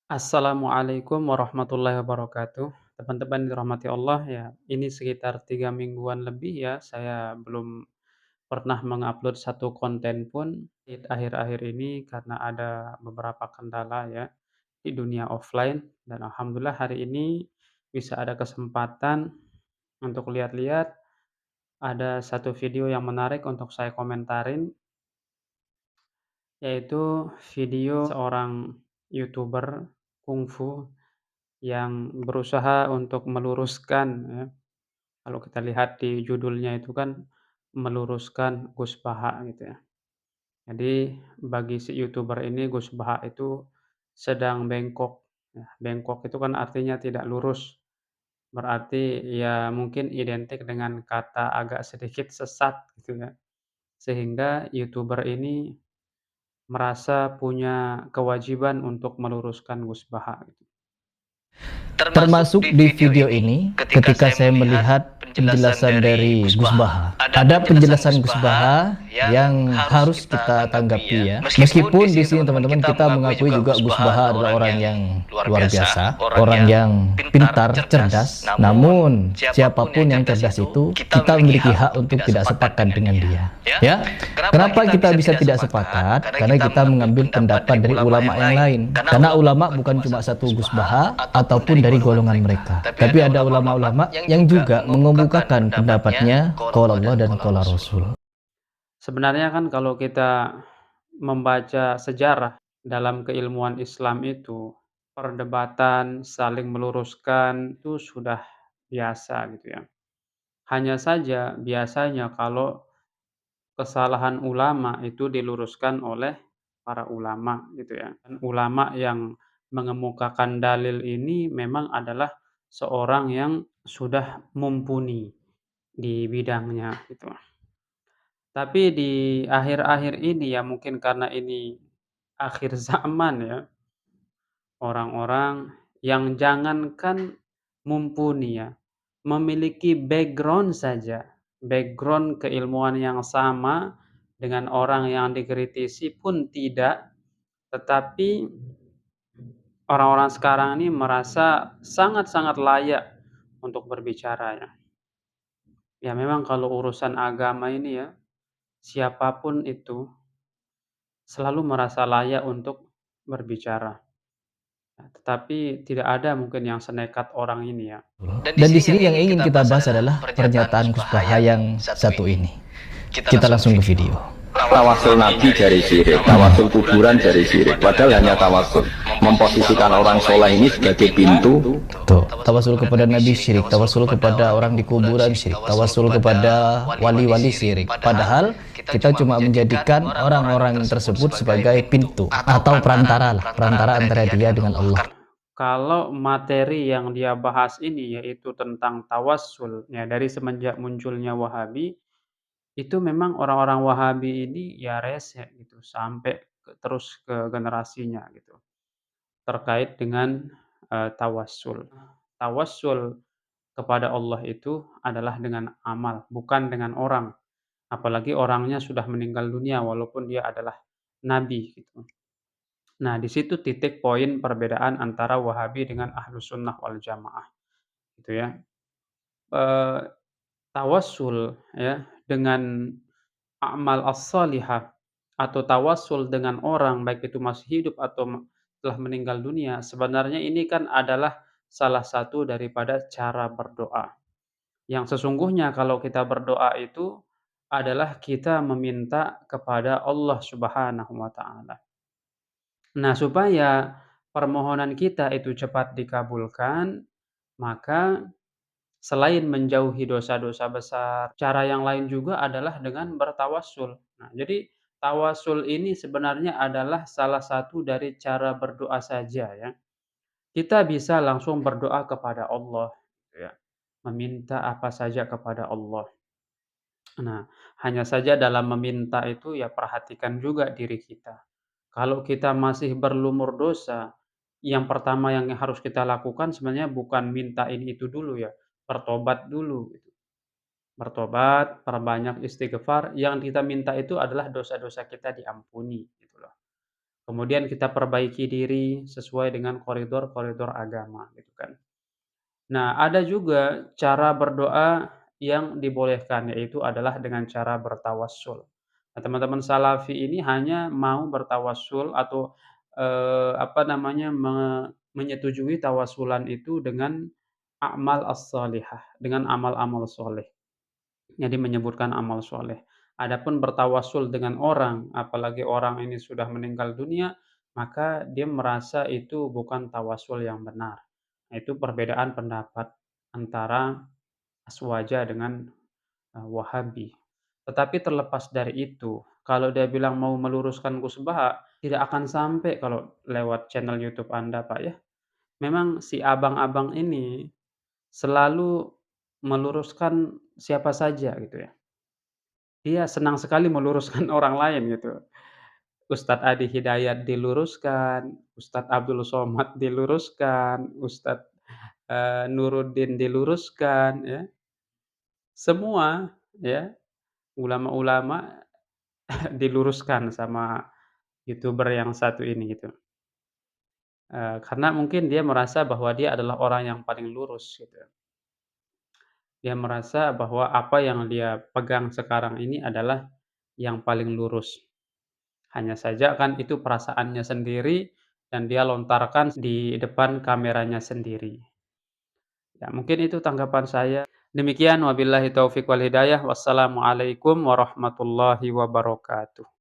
Assalamualaikum warahmatullahi wabarakatuh. Teman-teman yang dirahmati Allah ya, ini sekitar 3 mingguan lebih ya, saya belum pernah mengupload satu konten pun di akhir-akhir ini karena ada beberapa kendala ya di dunia offline dan alhamdulillah hari ini bisa ada kesempatan untuk lihat-lihat ada satu video yang menarik untuk saya komentarin, yaitu video seorang YouTuber kungfu yang berusaha untuk meluruskan ya, kalau kita lihat di judulnya itu kan meluruskan Gus Baha gitu ya. Jadi bagi si YouTuber ini Gus Baha itu sedang bengkok, ya. Bengkok itu kan artinya tidak lurus, berarti ya mungkin identik dengan kata agak sedikit sesat gitu ya. Sehingga YouTuber ini merasa punya kewajiban untuk meluruskan Gus Baha gitu. Termasuk di video ini, ketika saya melihat penjelasan dari Gus Baha, ada penjelasan Gus Baha yang harus kita tanggapi ya. Meskipun di sini teman-teman kita mengakui juga Gus Baha adalah orang yang luar biasa, orang yang pintar, cerdas. Namun siapapun yang cerdas itu kita memiliki hak untuk tidak sepakat dengan dia. Ya, kenapa kita bisa tidak sepakat? Karena kita mengambil pendapat dari ulama yang lain. Karena ulama bukan cuma satu Gus Baha ataupun dari golongan mereka. Tapi ada ulama-ulama yang juga mengemukakan pendapatnya qala Allah dan qala Rasul. Sebenarnya kan kalau kita membaca sejarah dalam keilmuan Islam itu, perdebatan, saling meluruskan itu sudah biasa gitu ya. Hanya saja biasanya kalau kesalahan ulama itu diluruskan oleh para ulama gitu ya. Dan ulama yang mengemukakan dalil ini memang adalah seorang yang sudah mumpuni di bidangnya gitu. Tapi di akhir-akhir ini ya mungkin karena ini akhir zaman ya, orang-orang yang jangankan mumpuni ya, memiliki background saja, background keilmuan yang sama dengan orang yang dikritisi pun tidak, tetapi orang-orang sekarang ini merasa sangat-sangat layak untuk berbicara ya. Ya memang kalau urusan agama ini ya, siapapun itu selalu merasa layak untuk berbicara. Nah, tetapi tidak ada mungkin yang senekat orang ini ya. Dan di sini yang ingin kita bahas adalah pernyataan Gus Baha yang satu ini. Kita langsung ke video. Tawasul Nabi dari syirik, tawasul kuburan dari syirik. Padahal hanya tawasul. Memposisikan orang soleh ini sebagai pintu. Tuh, tawasul kepada Nabi syirik, tawasul kepada orang di kuburan syirik, tawasul kepada wali-wali syirik. Padahal kita cuma menjadikan orang-orang tersebut sebagai pintu atau perantara lah, perantara antara dia dengan Allah. Kalau materi yang dia bahas ini yaitu tentang tawassul ya dari semenjak munculnya Wahabi, itu memang orang-orang Wahabi ini ya rese gitu sampai terus ke generasinya gitu. Terkait dengan, tawassul. Tawassul kepada Allah itu adalah dengan amal, bukan dengan orang. Apalagi orangnya sudah meninggal dunia walaupun dia adalah nabi gitu. Nah, di situ titik poin perbedaan antara Wahabi dengan Ahlus Sunnah wal Jamaah gitu ya. Eee, Tawassul ya dengan amal as-shalihah atau tawassul dengan orang baik itu masih hidup atau telah meninggal dunia, sebenarnya ini kan adalah salah satu daripada cara berdoa. Yang sesungguhnya kalau kita berdoa itu adalah kita meminta kepada Allah Subhanahu wa taala. Nah, supaya permohonan kita itu cepat dikabulkan, maka selain menjauhi dosa-dosa besar, cara yang lain juga adalah dengan bertawassul. Nah, jadi tawassul ini sebenarnya adalah salah satu dari cara berdoa saja ya. Kita bisa langsung berdoa kepada Allah gitu ya, meminta apa saja kepada Allah. Nah, hanya saja dalam meminta itu ya perhatikan juga diri kita. Kalau kita masih berlumur dosa, yang pertama yang harus kita lakukan sebenarnya bukan minta ini itu dulu ya, bertobat dulu gitu. Bertobat, perbanyak istighfar, yang kita minta itu adalah dosa-dosa kita diampuni gitu loh. kemudian kita perbaiki diri sesuai dengan koridor-koridor agama, gitu kan. Nah, ada juga cara berdoa yang dibolehkan, yaitu adalah dengan cara bertawassul. Nah, teman-teman Salafi ini hanya mau bertawassul atau, apa namanya, menyetujui tawassulan itu dengan a'mal as-shalihah, dengan amal-amal soleh. Jadi menyebutkan amal soleh. Adapun bertawassul dengan orang, apalagi orang ini sudah meninggal dunia, maka dia merasa itu bukan tawassul yang benar. Nah, itu perbedaan pendapat antara Aswaja dengan, Wahabi. Tetapi terlepas dari itu, kalau dia bilang mau meluruskan Gus Baha, tidak akan sampai kalau lewat channel YouTube Anda, Pak, ya. Memang si abang-abang ini selalu meluruskan siapa saja gitu ya. Dia senang sekali meluruskan orang lain gitu. Ustadz Adi Hidayat diluruskan, Ustadz Abdul Somad diluruskan, Ustadz, Nuruddin diluruskan ya. Semua ya, ulama-ulama diluruskan sama YouTuber yang satu ini gitu. Karena mungkin dia merasa bahwa dia adalah orang yang paling lurus gitu. Dia merasa bahwa apa yang dia pegang sekarang ini adalah yang paling lurus. Hanya saja kan itu perasaannya sendiri dan dia lontarkan di depan kameranya sendiri. Ya mungkin itu tanggapan saya. Demikian wabillahi taufik wal hidayah. Wassalamualaikum warahmatullahi wabarakatuh.